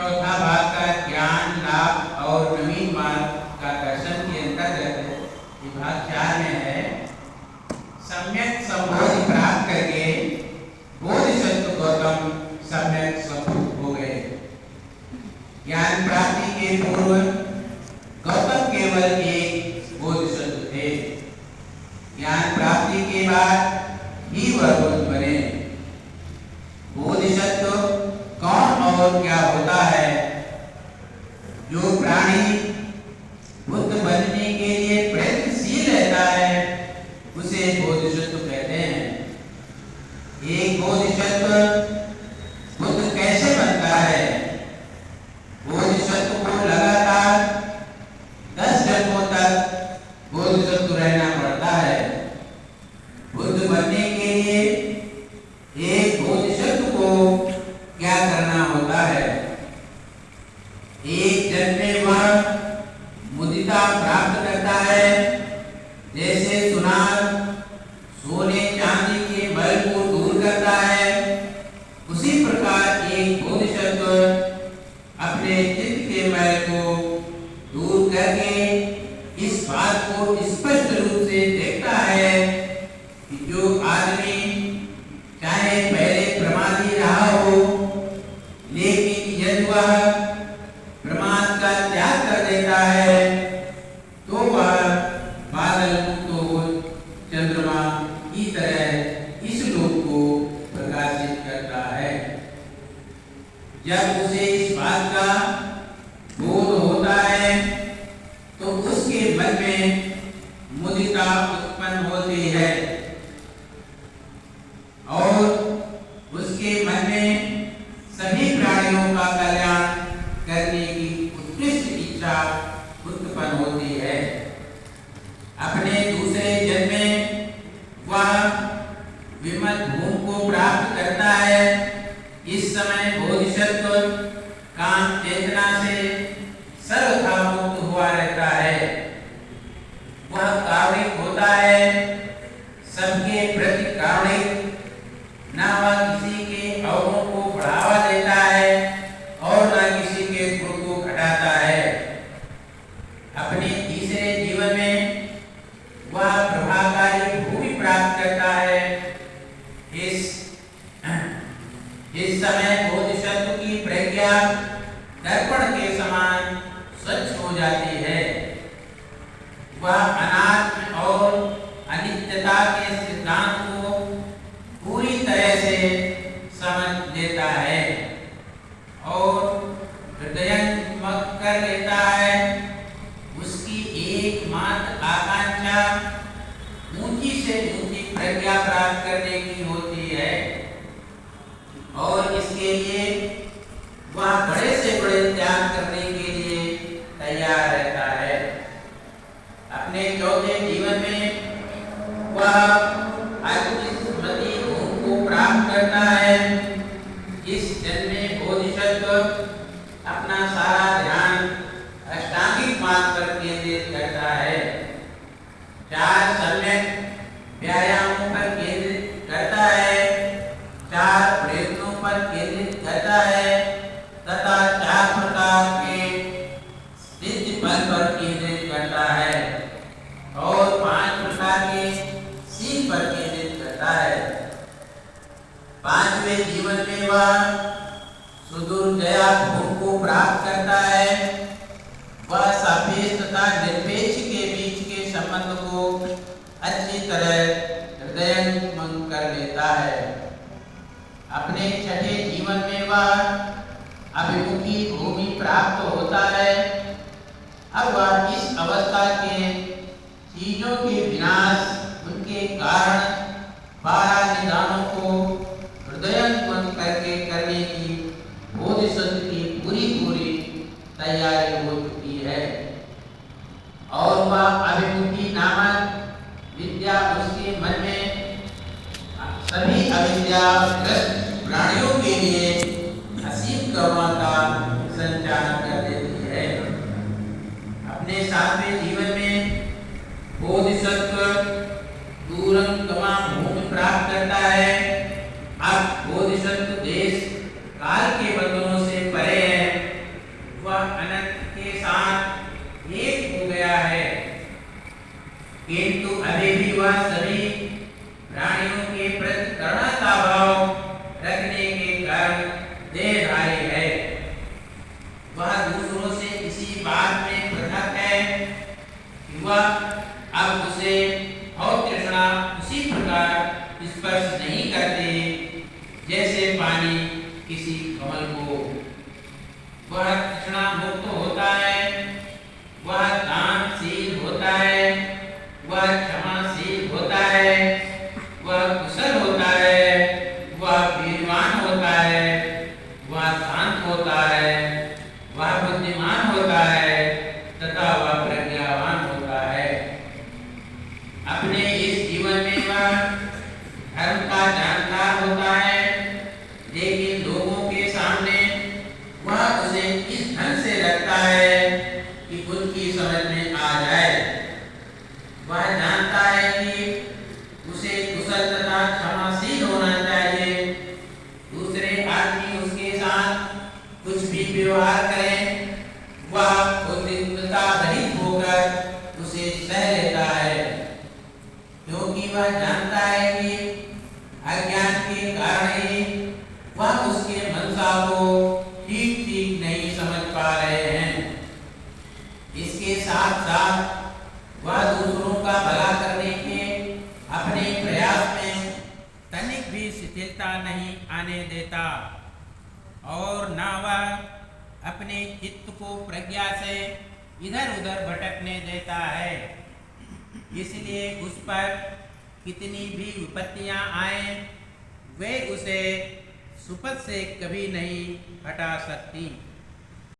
चौथा भाग का ज्ञान लाभ और नवीन मार्ग का दर्शन के अंतर्गत विभाग 4 में है सम्यक संबोधि प्राप्त करके बोधिसत्व गौतम सम्यक संबोध हो गए। ज्ञान प्राप्ति के पूर्व गौतम केवल एक बोधिसत्व थे। ज्ञान प्राप्ति के बाद ही वह बुद्ध बने। बोधिसत्व कौन और क्या होता है? जो प्राणी बुद्ध बनने के लिए प्रयत्नशील रहता है उसे बोधिसत्व कहते हैं। एक बोधिसत्व बुद्ध कैसे बनता है? बोधिसत्व को लगातार 10 जन्मों तक बोधिसत्व रहना पड़ता है। बुद्ध बनने के लिए एक बोधिसत्व को क्या करना होता है? एक जन्म में वह मुदिता प्राप्त करता है। जैसे सुनार सोने चांदी के मल को दूर करता है, उसी प्रकार एक बोधिसत्व अपने चित्त के मल को दूर करके इस बात को स्पष्ट रूप से देखता है कि जो आदमी चाहे पहले प्रमादी रहा हो, लेकिन यदि वह प्रमाद का त्याग कर देता है तो वह बादल मुक्त हो चंद्रमा की तरह इस लोक को प्रकाशित करता है। जब उसे इस बात का बोध होता है तो उसके मन में मुदिता उत्पन्न होती है और उसके मन में सभी प्राणियों का कल्याण करने की उत्कृष्ट इच्छा उत्पन्न होती है। अपने दूसरे जन्म में वह विमल भूमि को प्राप्त करता है। इस समय बोधिसत्व काम चेतना से सर्वथा मुक्त हुआ रहता है। वह कारुणिक होता है, सबके प्रति कारुणिक, न वह किसी के अवगुण को बढ़ावा देता है और न किसी के गुण को घटाता है। अपने तीसरे जीवन में वह प्रभाकारी भूमि प्राप्त करता है। इस समय बोधिसत्व की प्रज्ञा दर्पण के समान स्वच्छ हो जाती है। वह अनात्म और अनित्यता के सिद्धांत को पूरी तरह से समझ लेता है और हृदयंगम कर लेता है। उसकी एकमात्र आकांक्षा ऊंची से ऊंची प्रज्ञा प्राप्त करने की होती है और इसके लिए वह बड़े से बड़े त्याग करने के लिए तैयार रहता है। अपने चौथे जीवन में वह अतिस्मृति भूमि को प्राप्त करता है। इस जन्म में बोधिसत्व अपना सारा ध्यान अष्टांगिक मार्ग पर केंद्रित करता है। 4 सम्यक व्यायामों पर केंद्रित करता है, 4 प्रयत्नों पर केंद्रित करता है तथा 4 प्रकार के सिद्ध फल पर केंद्रित करता है और 5 प्रकार के सीख पर केंद्रित करता है। 5वें जीवन में वह सुदुर्जया भूमि को प्राप्त करता है। वह सापेक्ष तथा निरपेक्ष के बीच के संबंध को अच्छी तरह हृदयंगम कर लेता है। अपने छठे जीवन में वह अभिमुखी भूमि प्राप्त होता है। अब वह इस अवस्था के चीजों के विनाश, उनके कारण 12 निदानों को हृदयंगम करके करने की बोधिसत्व की पूरी तैयारी हो चुकी है और वह अभिमुखी नामक विद्या उसके मन में सभी अविद्याग्रस्त प्राणियों के लिए असीम करुणा का संचार कर देती है। अपने 7वें जीवन में बोधिसत्व दूरंगमा भूमि प्राप्त करता है। अब बोधिसत्व देश काल के बंधनों से परे है किंतु अभी भी वह सभी प्राणियों के प्रति करुणा का भाव रखने के कारण देहधारी है। वह दूसरों से इसी बात में पृथक है कि वह अब उसे और तृष्णा उसी प्रकार स्पर्श नहीं करते जैसे पानी किसी कमल को। वह तृष्णा मुक्त होता है, वह दानशील होता है, वह क्षमाशील होता है, वह कुशल होता है, वह वीरवान होता है, वह शांत होता है, वह बुद्धिमान होता है तथा वह प्रज्ञावान होता है। अपने इस जीवन में वह धर्म का जानकार होता है, लेकिन लोगों के सामने वह उसे इस ढंग से रखता है कि उनकी समझ में आ जाए। वह जानता है कि उसे कुशल तथा क्षमाशील होना चाहिए। दूसरे आदमी उसके साथ कुछ भी व्यवहार करें, वह उद्विग्नता रहित होकर उसे सह लेता है, क्योंकि वह जानता है कि अज्ञान के कारण ही वह उसके मंशा को ठीक ठीक नहीं समझ पा रहे हैं। इसके साथ साथ वह दूसरों का भला करने के अपने प्रयास में तनिक भी शिथिलता नहीं आने देता और न वह अपने चित्त को प्रज्ञा से इधर उधर भटकने देता है। इसलिए उस पर कितनी भी विपत्तियां आए, वे उसे सुपथ से कभी नहीं हटा सकती।